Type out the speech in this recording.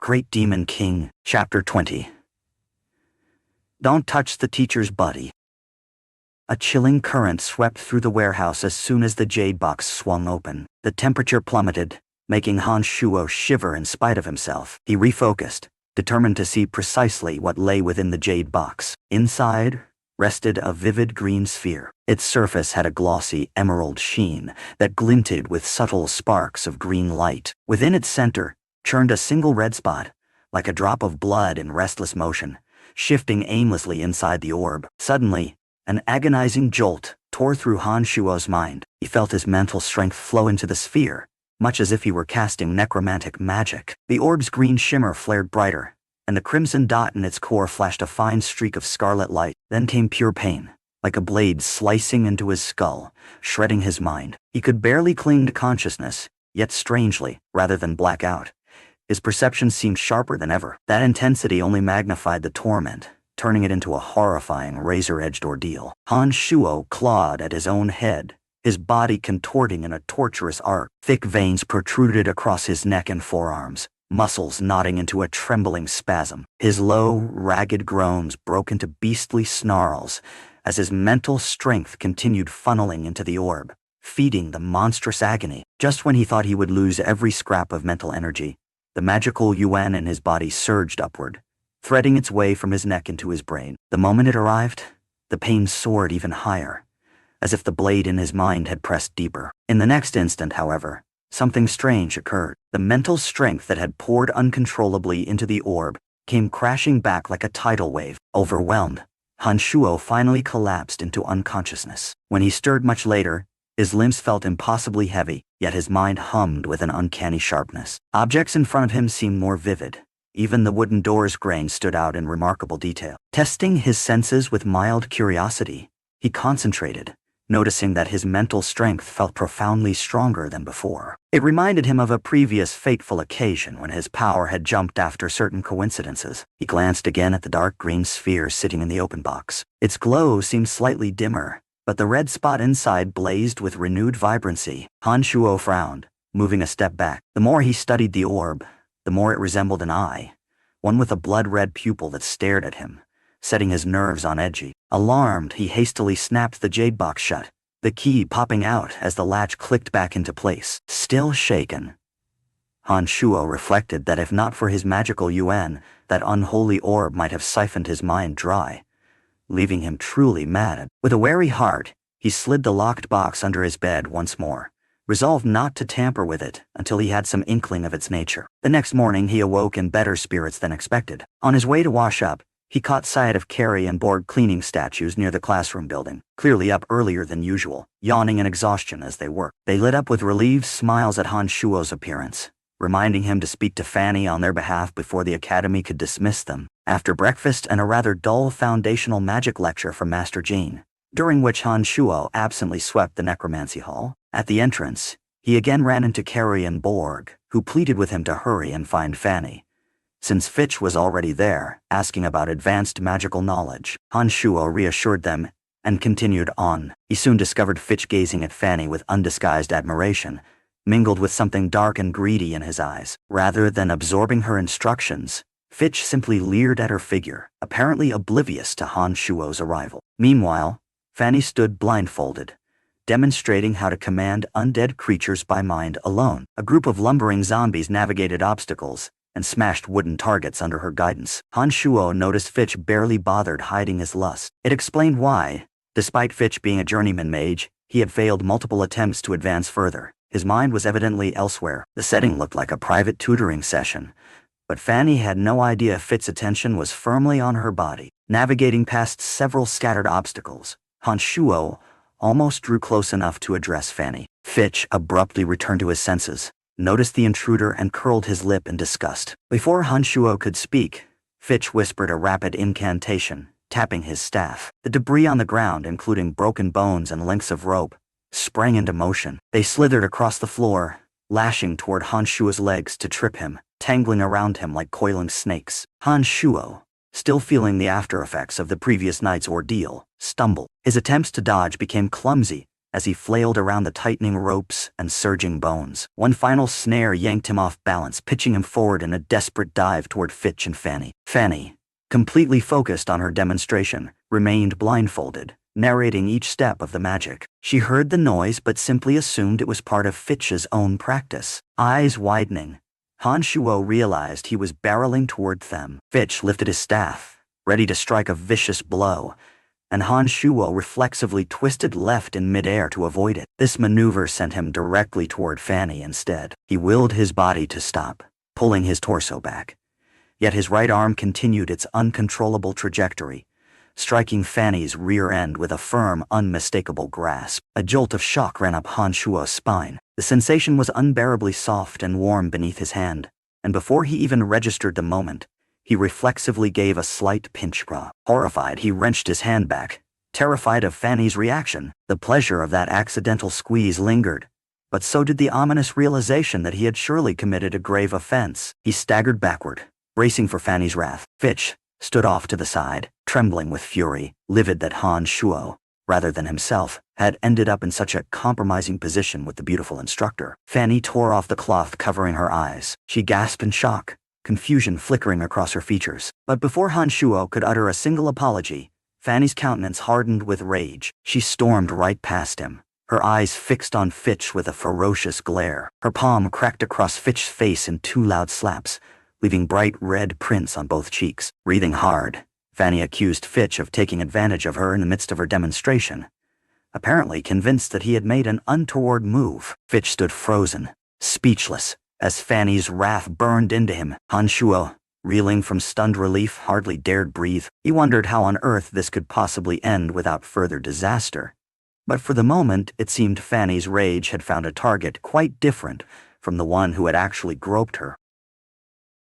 Great Demon King, Chapter 20. Don't touch the teacher's buddy. A chilling current swept through the warehouse as soon as the jade box swung open. The temperature plummeted, making Shuo shiver in spite of himself. He refocused, determined to see precisely what lay within the jade box. Inside rested a vivid green sphere. Its surface had a glossy emerald sheen that glinted with subtle sparks of green light. Within its center churned a single red spot, like a drop of blood in restless motion, shifting aimlessly inside the orb. Suddenly, an agonizing jolt tore through Shuo's mind. He felt his mental strength flow into the sphere, much as if he were casting necromantic magic. The orb's green shimmer flared brighter, and the crimson dot in its core flashed a fine streak of scarlet light. Then came pure pain, like a blade slicing into his skull, shredding his mind. He could barely cling to consciousness, yet strangely, rather than black out, his perception seemed sharper than ever. That intensity only magnified the torment, turning it into a horrifying razor-edged ordeal. Shuo clawed at his own head, his body contorting in a torturous arc. Thick veins protruded across his neck and forearms, muscles knotting into a trembling spasm. His low, ragged groans broke into beastly snarls as his mental strength continued funneling into the orb, feeding the monstrous agony. Just when he thought he would lose every scrap of mental energy, the magical yuan in his body surged upward, threading its way from his neck into his brain. The moment it arrived, the pain soared even higher, as if the blade in his mind had pressed deeper. In the next instant, however, something strange occurred. The mental strength that had poured uncontrollably into the orb came crashing back like a tidal wave. Overwhelmed, Shuo finally collapsed into unconsciousness. When he stirred much later, his limbs felt impossibly heavy, yet his mind hummed with an uncanny sharpness. Objects in front of him seemed more vivid. Even the wooden door's grain stood out in remarkable detail. Testing his senses with mild curiosity, he concentrated, noticing that his mental strength felt profoundly stronger than before. It reminded him of a previous fateful occasion when his power had jumped after certain coincidences. He glanced again at the dark green sphere sitting in the open box. Its glow seemed slightly dimmer, but the red spot inside blazed with renewed vibrancy. Shuo frowned, moving a step back. The more he studied the orb, the more it resembled an eye, one with a blood-red pupil that stared at him, setting his nerves on edge. Alarmed, he hastily snapped the jade box shut, the key popping out as the latch clicked back into place. Still shaken, Shuo reflected that if not for his magical yuan, that unholy orb might have siphoned his mind dry, leaving him truly mad. With a wary heart, he slid the locked box under his bed once more, resolved not to tamper with it until he had some inkling of its nature. The next morning he awoke in better spirits than expected. On his way to wash up, he caught sight of Carrie and Borg cleaning statues near the classroom building, clearly up earlier than usual, yawning in exhaustion as they worked. They lit up with relieved smiles at Shuo's appearance, reminding him to speak to Fanny on their behalf before the academy could dismiss them. After breakfast and a rather dull foundational magic lecture from Master Jane, during which Shuo absently swept the necromancy hall, at the entrance, he again ran into Carrie and Borg, who pleaded with him to hurry and find Fanny, since Fitch was already there, asking about advanced magical knowledge. Shuo reassured them and continued on. He soon discovered Fitch gazing at Fanny with undisguised admiration, mingled with something dark and greedy in his eyes. Rather than absorbing her instructions, Fitch simply leered at her figure, apparently oblivious to Shuo's arrival. Meanwhile, Fanny stood blindfolded, demonstrating how to command undead creatures by mind alone. A group of lumbering zombies navigated obstacles and smashed wooden targets under her guidance. Shuo noticed Fitch barely bothered hiding his lust. It explained why, despite Fitch being a journeyman mage, he had failed multiple attempts to advance further. His mind was evidently elsewhere. The setting looked like a private tutoring session, but Fanny had no idea Fitch's attention was firmly on her body. Navigating past several scattered obstacles, Shuo almost drew close enough to address Fanny. Fitch abruptly returned to his senses, noticed the intruder and curled his lip in disgust. Before Shuo could speak, Fitch whispered a rapid incantation, tapping his staff. The debris on the ground, including broken bones and lengths of rope, sprang into motion. They slithered across the floor, lashing toward Shuo's legs to trip him, tangling around him like coiling snakes. Shuo, still feeling the after effects of the previous night's ordeal, stumbled. His attempts to dodge became clumsy as he flailed around the tightening ropes and surging bones. One final snare yanked him off balance, pitching him forward in a desperate dive toward Fitch and Fanny. Fanny, completely focused on her demonstration, remained blindfolded, narrating each step of the magic. She heard the noise but simply assumed it was part of Fitch's own practice. Eyes widening, Han Shuo realized he was barreling toward them. Fitch lifted his staff, ready to strike a vicious blow, and Han Shuo reflexively twisted left in midair to avoid it. This maneuver sent him directly toward Fanny instead. He willed his body to stop, pulling his torso back. Yet his right arm continued its uncontrollable trajectory, striking Fanny's rear end with a firm, unmistakable grasp. A jolt of shock ran up Han Shuo's spine. The sensation was unbearably soft and warm beneath his hand, and before he even registered the moment, he reflexively gave a slight pinch. Horrified, he wrenched his hand back, terrified of Fanny's reaction. The pleasure of that accidental squeeze lingered, but so did the ominous realization that he had surely committed a grave offense. He staggered backward, bracing for Fanny's wrath. Fitch stood off to the side, trembling with fury, livid that Han Shuo, rather than himself, had ended up in such a compromising position with the beautiful instructor. Fanny tore off the cloth covering her eyes. She gasped in shock, confusion flickering across her features. But before Han Shuo could utter a single apology, Fanny's countenance hardened with rage. She stormed right past him, her eyes fixed on Fitch with a ferocious glare. Her palm cracked across Fitch's face in 2 loud slaps, leaving bright red prints on both cheeks. Breathing hard, Fanny accused Fitch of taking advantage of her in the midst of her demonstration, apparently convinced that he had made an untoward move. Fitch stood frozen, speechless, as Fanny's wrath burned into him. Han Shuo, reeling from stunned relief, hardly dared breathe. He wondered how on earth this could possibly end without further disaster. But for the moment, it seemed Fanny's rage had found a target quite different from the one who had actually groped her.